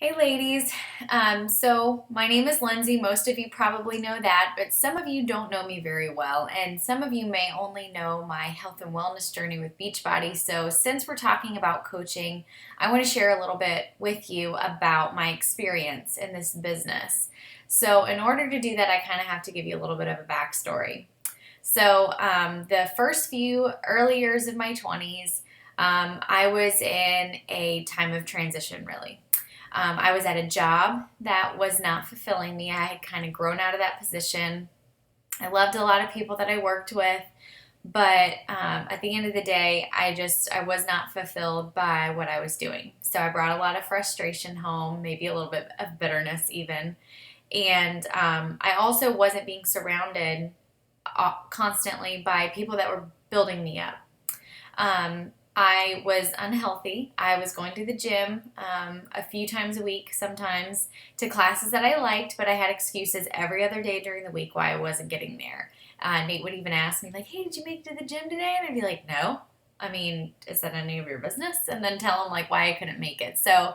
Hey ladies, so my name is Lindsay. Most of you probably know that, but some of you don't know me very well, and some of you may only know my health and wellness journey with Beachbody. So, since we're talking about coaching, I want to share a little bit with you about my experience in this business. So, in order to do that, I kind of have to give you a little bit of a backstory. So, the first few early years of my 20s, I was in a time of transition, really. I was at a job that was not fulfilling me. I had kind of grown out of that position. I loved a lot of people that I worked with, but at the end of the day, I was not fulfilled by what I was doing. So I brought a lot of frustration home, maybe a little bit of bitterness even, and I also wasn't being surrounded constantly by people that were building me up. I was unhealthy. I was going to the gym a few times a week, sometimes to classes that I liked, but I had excuses every other day during the week why I wasn't getting there. Nate would even ask me, like, hey, did you make it to the gym today? And I'd be like, no. I mean, is that any of your business? And then tell him, like, why I couldn't make it. So,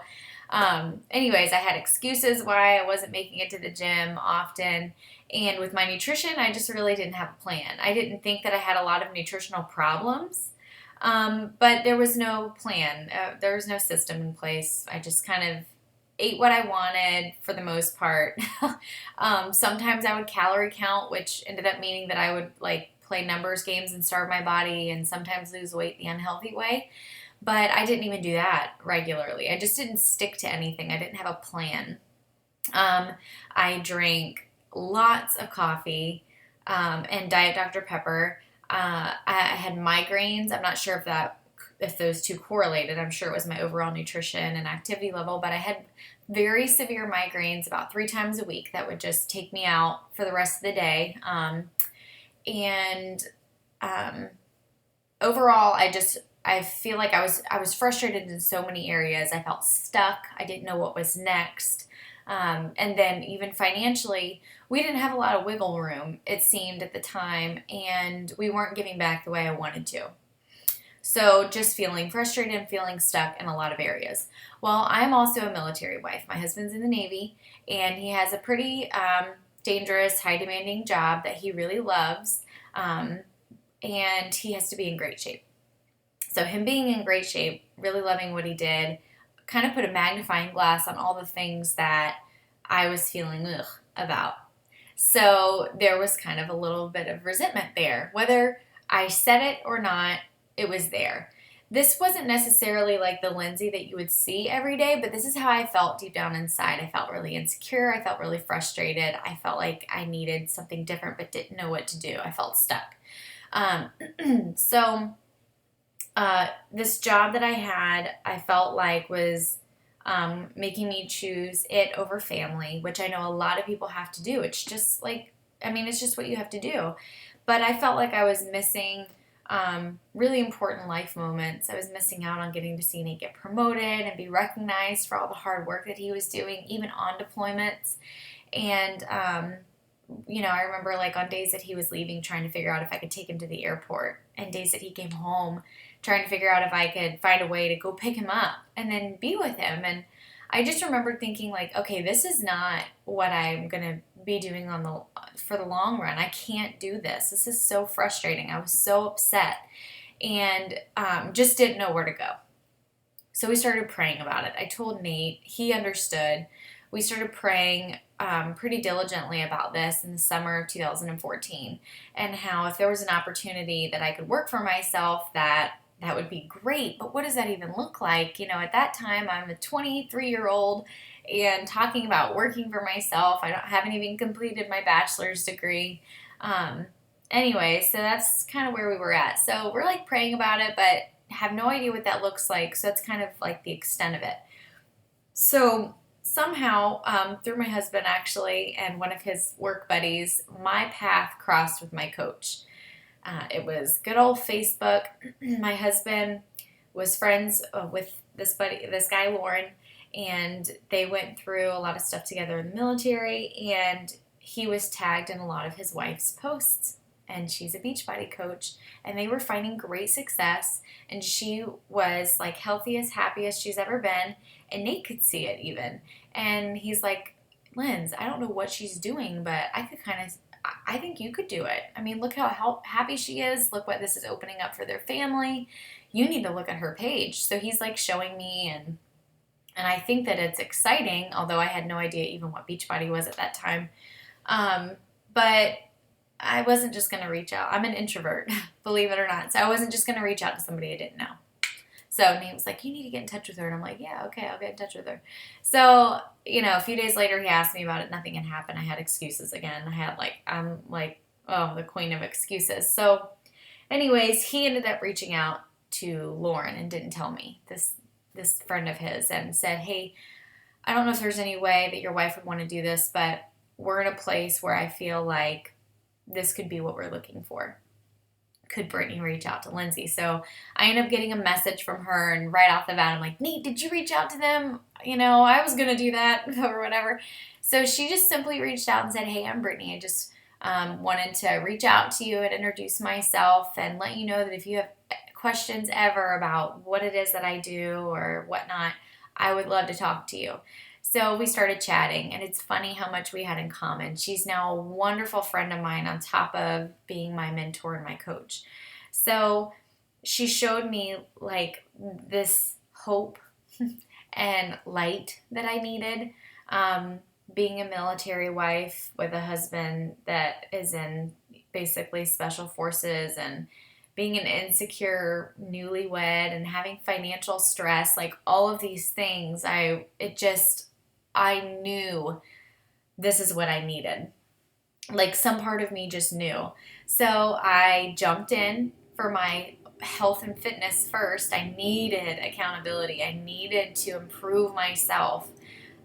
anyways, I had excuses why I wasn't making it to the gym often. And with my nutrition, I just really didn't have a plan. I didn't think that I had a lot of nutritional problems. But there was no plan. There was no system in place. I just kind of ate what I wanted for the most part. Sometimes I would calorie count, which ended up meaning that I would like play numbers games and starve my body and sometimes lose weight the unhealthy way. But I didn't even do that regularly. I just didn't stick to anything. I didn't have a plan. Um, I drank lots of coffee and Diet Dr. Pepper. I had migraines. I'm not sure if those two correlated. I'm sure it was my overall nutrition and activity level, but I had very severe migraines about 3 times a week that would just take me out for the rest of the day. And um, Overall, I feel like I was frustrated in so many areas. I felt stuck. I didn't know what was next. And then even financially, we didn't have a lot of wiggle room, it seemed at the time, and we weren't giving back the way I wanted to. So just feeling frustrated and feeling stuck in a lot of areas. Well, I'm also a military wife. My husband's in the Navy, and he has a pretty dangerous, high demanding job that he really loves, um, and he has to be in great shape. So, him being in great shape, really loving what he did, kind of put a magnifying glass on all the things that I was feeling ugh about. So, there was kind of a little bit of resentment there. Whether I said it or not, it was there. This wasn't necessarily like the Lindsay that you would see every day, but this is how I felt deep down inside. I felt really insecure. I felt really frustrated. I felt like I needed something different but didn't know what to do. I felt stuck. Um, so, this job that I had, I felt like was making me choose it over family, which I know a lot of people have to do. It's just like, I mean, it's just what you have to do. But I felt like I was missing really important life moments. I was missing out on getting to see Nate get promoted and be recognized for all the hard work that he was doing, even on deployments. And I remember like on days that he was leaving, trying to figure out if I could take him to the airport, and days that he came home, trying to figure out if I could find a way to go pick him up and then be with him. And I just remember thinking like, okay, this is not what I'm gonna be doing for the long run. I can't do this. This is so frustrating. I was so upset and just didn't know where to go. So we started praying about it. I told Nate, he understood. We started praying pretty diligently about this in the summer of 2014, and how if there was an opportunity that I could work for myself, that would be great. But what does that even look like? At that time, I'm a 23-year-old and talking about working for myself. Haven't even completed my bachelor's degree. Anyway, so that's kind of where we were at. So we're like praying about it, but have no idea what that looks like. So that's kind of like the extent of it. So somehow, through my husband actually and one of his work buddies, my path crossed with my coach. It was good old Facebook. My husband was friends with this guy Lauren, and they went through a lot of stuff together in the military. And he was tagged in a lot of his wife's posts. And she's a Beachbody coach, and they were finding great success. And she was like healthy as happy as she's ever been. and Nate could see it even. And he's like, Linz, I don't know what she's doing, but I think you could do it. I mean, look how happy she is. Look what this is opening up for their family. You need to look at her page. So he's like showing me, and I think that it's exciting, although I had no idea even what Beachbody was at that time. But I wasn't just going to reach out. I'm an introvert, believe it or not. So I wasn't just going to reach out to somebody I didn't know. So Nate was like, you need to get in touch with her. And I'm like, yeah, okay, I'll get in touch with her. So, a few days later, he asked me about it. Nothing had happened. I had excuses again. I'm like, oh, the queen of excuses. So anyways, he ended up reaching out to Lauren and didn't tell me, this friend of his, and said, hey, I don't know if there's any way that your wife would want to do this, but we're in a place where I feel like this could be what we're looking for. Could Brittany reach out to Lindsay? So I ended up getting a message from her, and right off the bat, I'm like, Nate, did you reach out to them? I was going to do that or whatever. So she just simply reached out and said, hey, I'm Brittany. I just wanted to reach out to you and introduce myself and let you know that if you have questions ever about what it is that I do or whatnot, I would love to talk to you. So we started chatting, and it's funny how much we had in common. She's now a wonderful friend of mine on top of being my mentor and my coach. So she showed me like this hope and light that I needed. Being a military wife with a husband that is in basically special forces, and being an insecure newlywed and having financial stress, like all of these things, I knew this is what I needed. Like some part of me just knew. So I jumped in for my health and fitness first. I needed accountability. I needed to improve myself.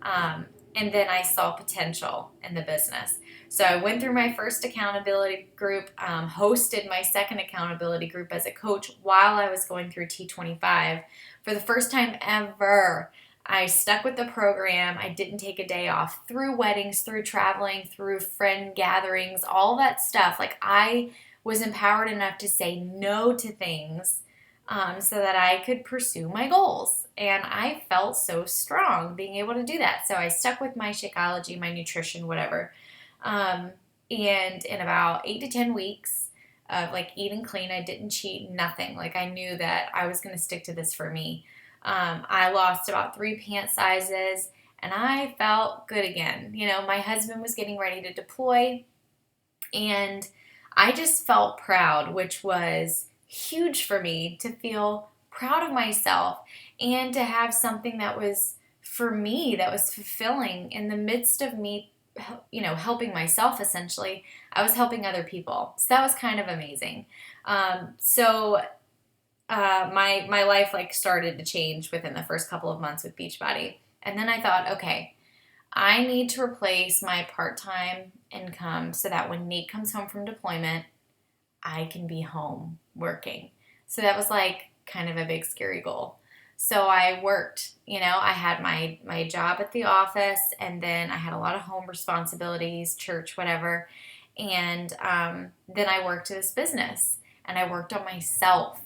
And then I saw potential in the business. So I went through my first accountability group, hosted my second accountability group as a coach while I was going through T25. For the first time ever, I stuck with the program. I didn't take a day off through weddings, through traveling, through friend gatherings, all that stuff. Like I was empowered enough to say no to things so that I could pursue my goals. And I felt so strong being able to do that. So I stuck with my Shakeology, my nutrition, whatever. And in about 8 to 10 weeks of like eating clean, I didn't cheat, nothing. Like I knew that I was going to stick to this for me. I lost about 3 pant sizes, and I felt good again. My husband was getting ready to deploy, and I just felt proud, which was huge for me, to feel proud of myself and to have something that was for me, that was fulfilling in the midst of me, helping myself. Essentially, I was helping other people. So that was kind of amazing. My life like started to change within the first couple of months with Beachbody. And then I thought, okay, I need to replace my part-time income so that when Nate comes home from deployment, I can be home working. So that was like kind of a big scary goal. So I worked, I had my job at the office, and then I had a lot of home responsibilities, church, whatever. And then I worked this business, and I worked on myself.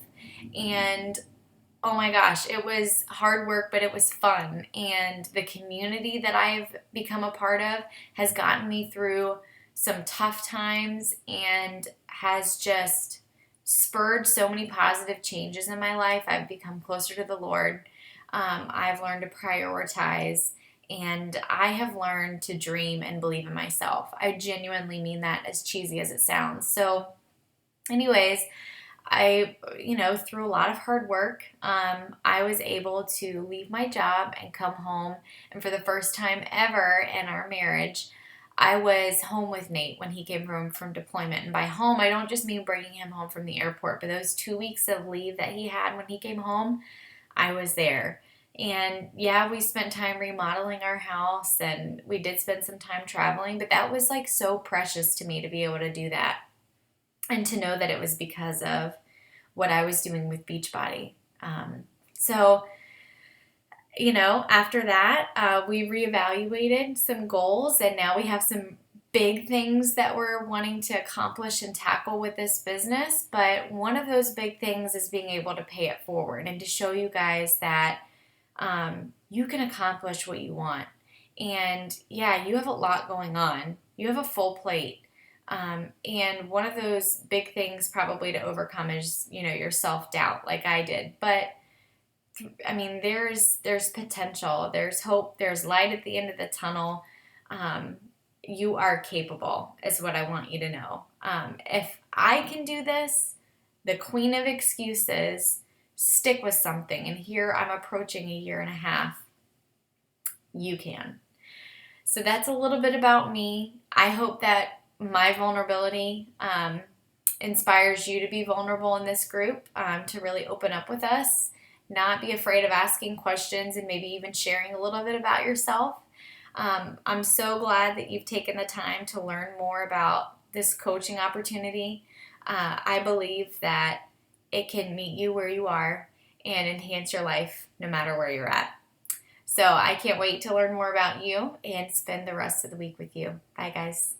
And oh my gosh, it was hard work, but it was fun. And the community that I've become a part of has gotten me through some tough times and has just spurred so many positive changes in my life. I've become closer to the Lord. I've learned to prioritize, and I have learned to dream and believe in myself. I genuinely mean that, as cheesy as it sounds. So anyways, I, through a lot of hard work, I was able to leave my job and come home. And for the first time ever in our marriage, I was home with Nate when he came home from deployment. And by home, I don't just mean bringing him home from the airport, but those 2 weeks of leave that he had when he came home, I was there. And yeah, we spent time remodeling our house, and we did spend some time traveling, but that was like so precious to me to be able to do that. And to know that it was because of what I was doing with Beachbody. After that, we reevaluated some goals, and now we have some big things that we're wanting to accomplish and tackle with this business. But one of those big things is being able to pay it forward and to show you guys that you can accomplish what you want. And yeah, you have a lot going on. You have a full plate. And one of those big things probably to overcome is, your self-doubt like I did. But I mean, there's potential, there's hope, there's light at the end of the tunnel. Um, you are capable, is what I want you to know. If I can do this, the queen of excuses, stick with something, and here I'm approaching a year and a half, you can. So that's a little bit about me. I hope that my vulnerability inspires you to be vulnerable in this group, to really open up with us, not be afraid of asking questions, and maybe even sharing a little bit about yourself. I'm so glad that you've taken the time to learn more about this coaching opportunity. I believe that it can meet you where you are and enhance your life no matter where you're at. So I can't wait to learn more about you and spend the rest of the week with you. Bye, guys.